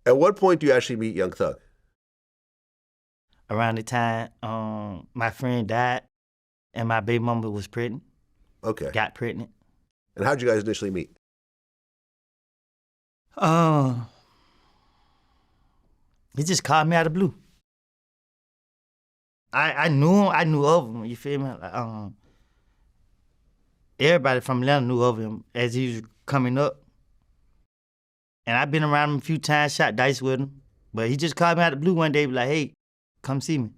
At what point do you actually meet Young Thug? Around the time my friend died and my baby mama was pregnant. Okay. Got pregnant. And how'd you guys initially meet? He just called me out of the blue. I knew of him, you feel me? Like, everybody from Atlanta knew of him as he was coming up. And I've been around him a few times, shot dice with him. But he just called me out of the blue one day, like, hey, come see me.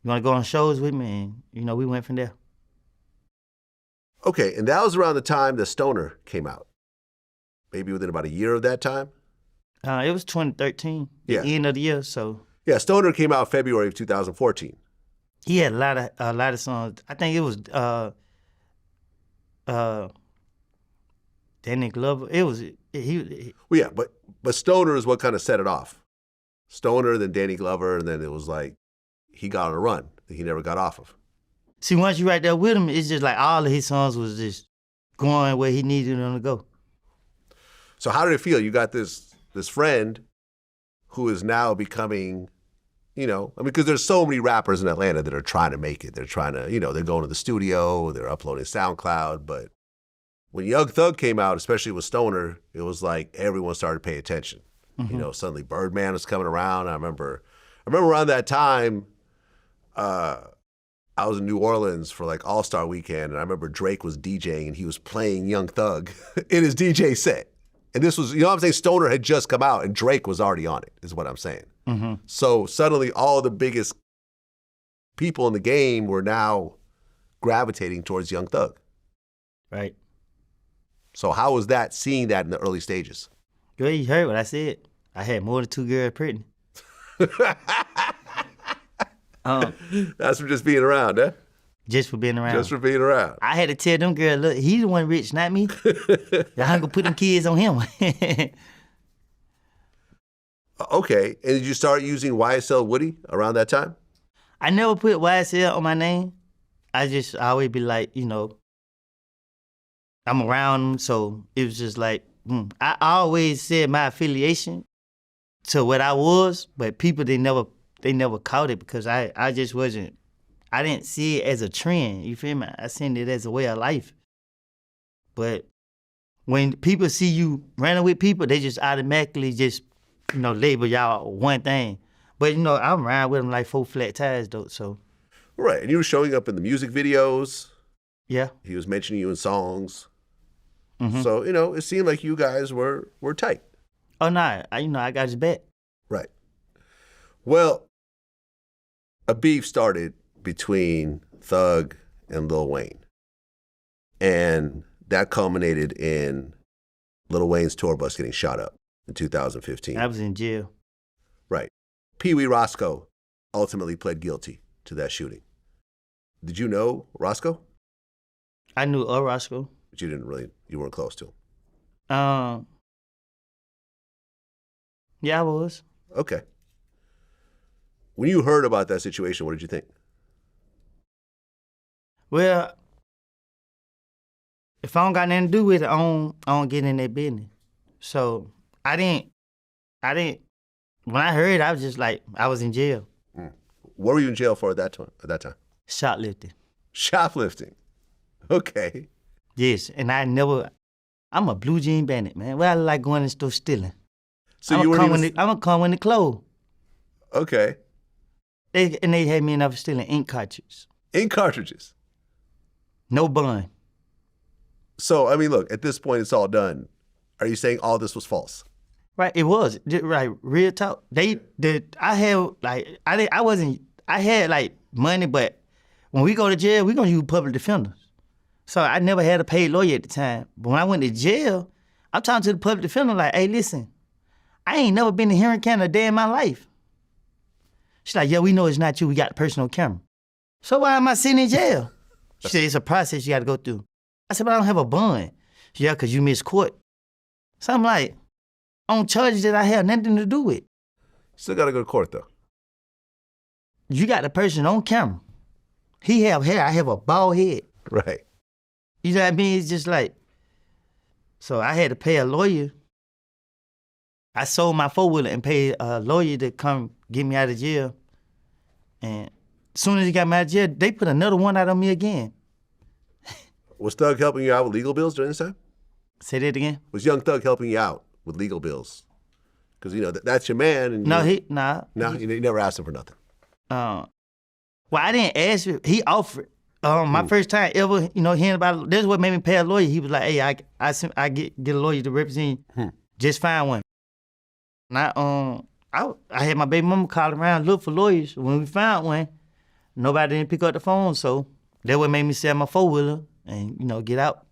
You wanna go on shows with me? And, we went from there. Okay, and that was around the time the Stoner came out. Maybe within about a year of that time? It was 2013, the end of the year, so. Yeah, Stoner came out February of 2014. He had a lot of songs. I think it was Danny Glover. It was he. Well, yeah, but Stoner is what kind of set it off. Stoner, then Danny Glover, and then it was like he got on a run that he never got off of. See, once you right there with him, it's just like all of his songs was just going where he needed them to go. So how did it feel? You got this friend who is now becoming, because there's so many rappers in Atlanta that are trying to make it. They're trying to, they're going to the studio, they're uploading SoundCloud. But when Young Thug came out, especially with Stoner, it was like everyone started to pay attention. Mm-hmm. Suddenly Birdman was coming around. I remember around that time, I was in New Orleans for like All-Star Weekend, and I remember Drake was DJing and he was playing Young Thug in his DJ set. And this was, what I'm saying, Stoner had just come out and Drake was already on it, is what I'm saying. Mm-hmm. So suddenly all the biggest people in the game were now gravitating towards Young Thug. Right. So how was that, seeing that in the early stages? Girl, you heard what I said. I had more than 2 girls pregnant. That's for just being around, huh? Just for being around. Just for being around. I had to tell them girls, look, he's the one rich, not me. Y'all gonna put them kids on him. Okay, and did you start using YSL Woody around that time? I never put YSL on my name. I always be like, I'm around them, so it was just like, I always said my affiliation to what I was, but people, they never caught it because I just wasn't, I didn't see it as a trend, you feel me? I seen it as a way of life. But when people see you running with people, they just automatically just, label y'all one thing. But, I'm around with them like 4 flat tires, though, so. Right, and you were showing up in the music videos. Yeah. He was mentioning you in songs. Mm-hmm. So, it seemed like you guys were tight. Oh, no, I got his back. Right. Well, a beef started between Thug and Lil Wayne. And that culminated in Lil Wayne's tour bus getting shot up in 2015. I was in jail. Right. Peewee Roscoe ultimately pled guilty to that shooting. Did you know Roscoe? I knew Roscoe. But you weren't close to him. Yeah, I was. Okay. When you heard about that situation, what did you think? Well, if I don't got nothing to do with it, I don't get in that business. So I didn't, when I heard, I was just like, I was in jail. What were you in jail for at that time? Shoplifting. Shoplifting. Okay. Yes, and I'm a blue jean bandit, man. Well, I like going in the store stealing. So I'm gonna come when the clothes. Okay. They had me enough stealing ink cartridges. Ink cartridges? No bun. So, look, at this point, it's all done. Are you saying all this was false? Right, it was. Right, real talk. I had like money, but when we go to jail, we're gonna use public defenders. So I never had a paid lawyer at the time. But when I went to jail, I'm talking to the public defender like, hey, listen, I ain't never been to hearing camera a day in my life. She's like, yeah, we know it's not you. We got the person on camera. So why am I sitting in jail? She said, it's a process you got to go through. I said, but I don't have a bond. She said, yeah, because you missed court. So I'm like, on charges that I have nothing to do with. Still got to go to court, though. You got the person on camera. He have hair. I have a bald head. Right. You know what I mean? It's just like, so I had to pay a lawyer I sold my 4-wheeler and paid a lawyer to come get me out of jail. And as soon as he got me out of jail, they put another one out on me again. Was Thug helping you out with legal bills during this time? Say that again? Was Young Thug helping you out with legal bills? Because, that's your man. And No, you never asked him for nothing. Well, I didn't ask you. He offered. My first time ever, hearing about it, that's what made me pay a lawyer. He was like, hey, I get a lawyer to represent you. Just find one. And I had my baby mama call around, look for lawyers. When we found one, nobody didn't pick up the phone, so that what made me sell my 4-wheeler and, get out.